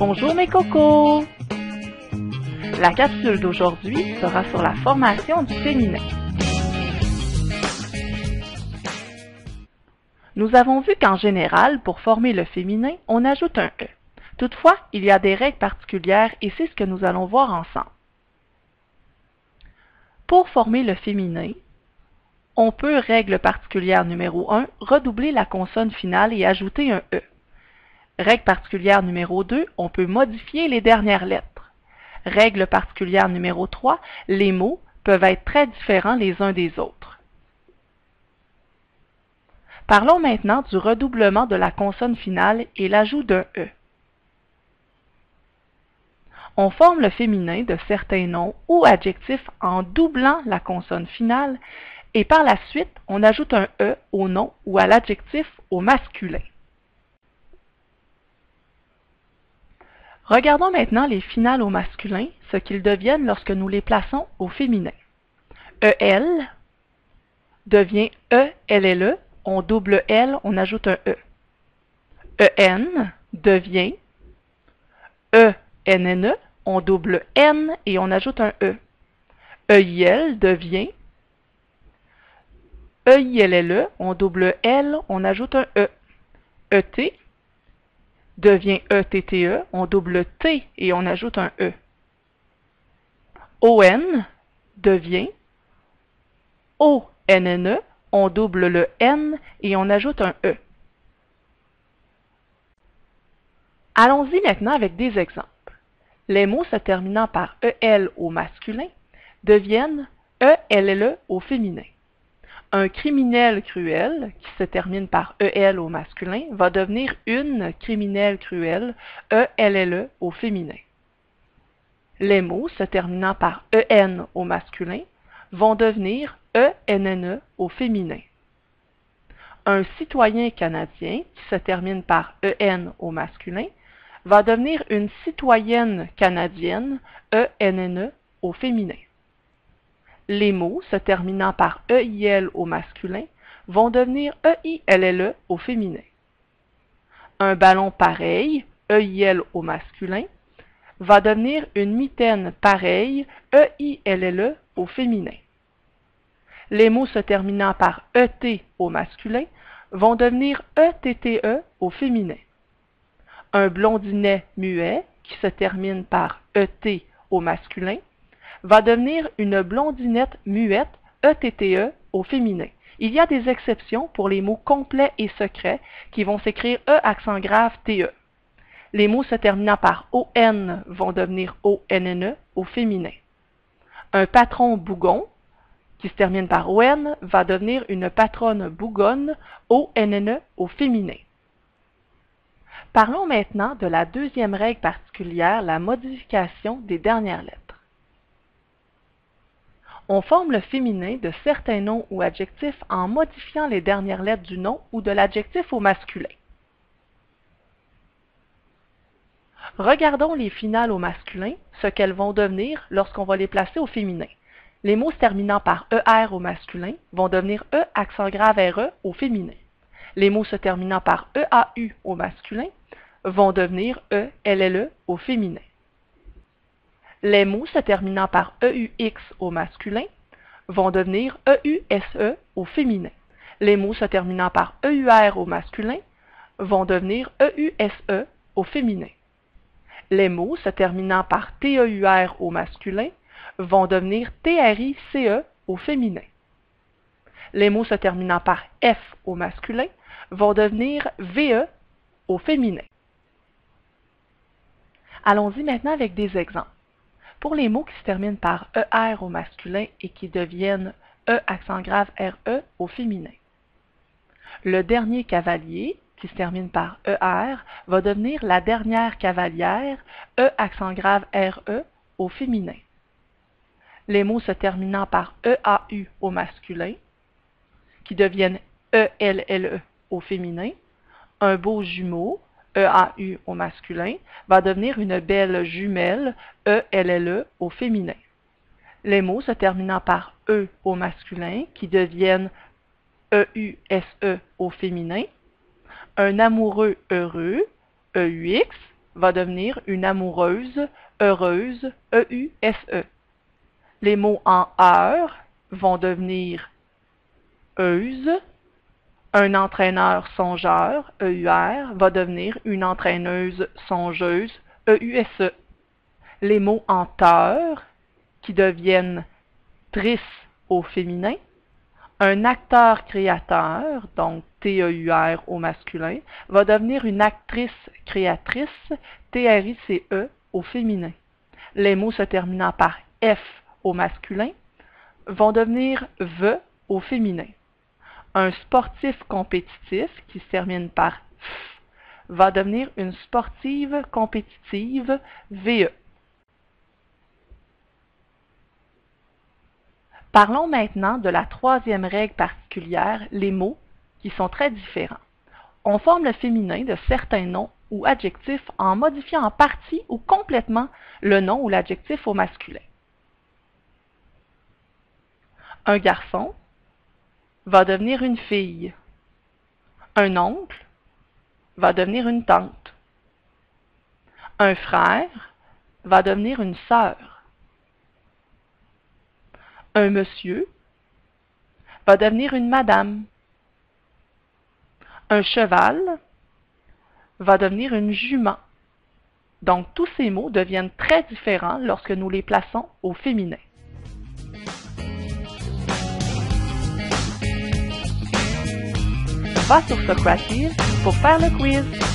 Bonjour mes cocos! La capsule d'aujourd'hui sera sur la formation du féminin. Nous avons vu qu'en général, pour former le féminin, on ajoute un « e ». Toutefois, il y a des règles particulières et c'est ce que nous allons voir ensemble. Pour former le féminin, on peut, règle particulière numéro 1, redoubler la consonne finale et ajouter un « e ». Règle particulière numéro 2, on peut modifier les dernières lettres. Règle particulière numéro 3, les mots peuvent être très différents les uns des autres. Parlons maintenant du redoublement de la consonne finale et l'ajout d'un « e ». On forme le féminin de certains noms ou adjectifs en doublant la consonne finale et par la suite, on ajoute un « e » au nom ou à l'adjectif au masculin. Regardons maintenant les finales au masculin, ce qu'ils deviennent lorsque nous les plaçons au féminin. EL devient ELLE, on double L, on ajoute un E. EN devient ENNE, on double N et on ajoute un E. EIL devient EILLE, on double L, on ajoute un E. ET devient ETTE, on double T et on ajoute un E. ON devient ONNE, on double le N et on ajoute un E. Allons-y maintenant avec des exemples. Les mots se terminant par EL au masculin deviennent ELLE au féminin. Un criminel cruel, qui se termine par EL au masculin, va devenir une criminelle cruelle, ELLE au féminin. Les mots se terminant par EN au masculin vont devenir ENNE au féminin. Un citoyen canadien, qui se termine par EN au masculin, va devenir une citoyenne canadienne, ENNE au féminin. Les mots se terminant par EIL au masculin vont devenir EILLE au féminin. Un ballon pareil, EIL au masculin, va devenir une mitaine pareille, EILLE au féminin. Les mots se terminant par ET au masculin vont devenir ETTE au féminin. Un blondinet muet, qui se termine par ET au masculin, va devenir une blondinette muette, ETTE, au féminin. Il y a des exceptions pour les mots complets et secrets qui vont s'écrire E accent grave TE. Les mots se terminant par ON vont devenir ONNE au féminin. Un patron bougon, qui se termine par ON, va devenir une patronne bougonne, ONNE au féminin. Parlons maintenant de la deuxième règle particulière, la modification des dernières lettres. On forme le féminin de certains noms ou adjectifs en modifiant les dernières lettres du nom ou de l'adjectif au masculin. Regardons les finales au masculin, ce qu'elles vont devenir lorsqu'on va les placer au féminin. Les mots se terminant par ER au masculin vont devenir E accent grave RE au féminin. Les mots se terminant par EAU au masculin vont devenir ELLE au féminin. Les mots se terminant par EUX au masculin vont devenir EUSE au féminin. Les mots se terminant par EUR au masculin vont devenir EUSE au féminin. Les mots se terminant par TEUR au masculin vont devenir TRICE au féminin. Les mots se terminant par F au masculin vont devenir VE au féminin. Allons-y maintenant avec des exemples. Pour les mots qui se terminent par ER au masculin et qui deviennent E accent grave RE au féminin. Le dernier cavalier, qui se termine par ER, va devenir la dernière cavalière, E accent grave RE au féminin. Les mots se terminant par EAU au masculin, qui deviennent ELLE au féminin. Un beau jumeau, EAU au masculin, va devenir une belle jumelle, ELLE au féminin. Les mots se terminant par E au masculin, qui deviennent EUSE au féminin. Un amoureux heureux, EUX, va devenir une amoureuse, heureuse, E-U-S-E. Les mots en heure vont devenir euse. Un entraîneur songeur, E-U-R, va devenir une entraîneuse songeuse, E-U-S-E. Les mots en teur, qui deviennent trice au féminin. Un acteur-créateur, donc T-E-U-R au masculin, va devenir une actrice-créatrice, T-R-I-C-E au féminin. Les mots se terminant par F au masculin vont devenir V au féminin. Un sportif compétitif qui se termine par F va devenir une sportive compétitive, VE. Parlons maintenant de la troisième règle particulière, les mots, qui sont très différents. On forme le féminin de certains noms ou adjectifs en modifiant en partie ou complètement le nom ou l'adjectif au masculin. Un garçon va devenir une fille. Un oncle va devenir une tante. Un frère va devenir une sœur. Un monsieur va devenir une madame. Un cheval va devenir une jument. Donc, tous ces mots deviennent très différents lorsque nous les plaçons au féminin. Va sur Socrative pour faire le quiz.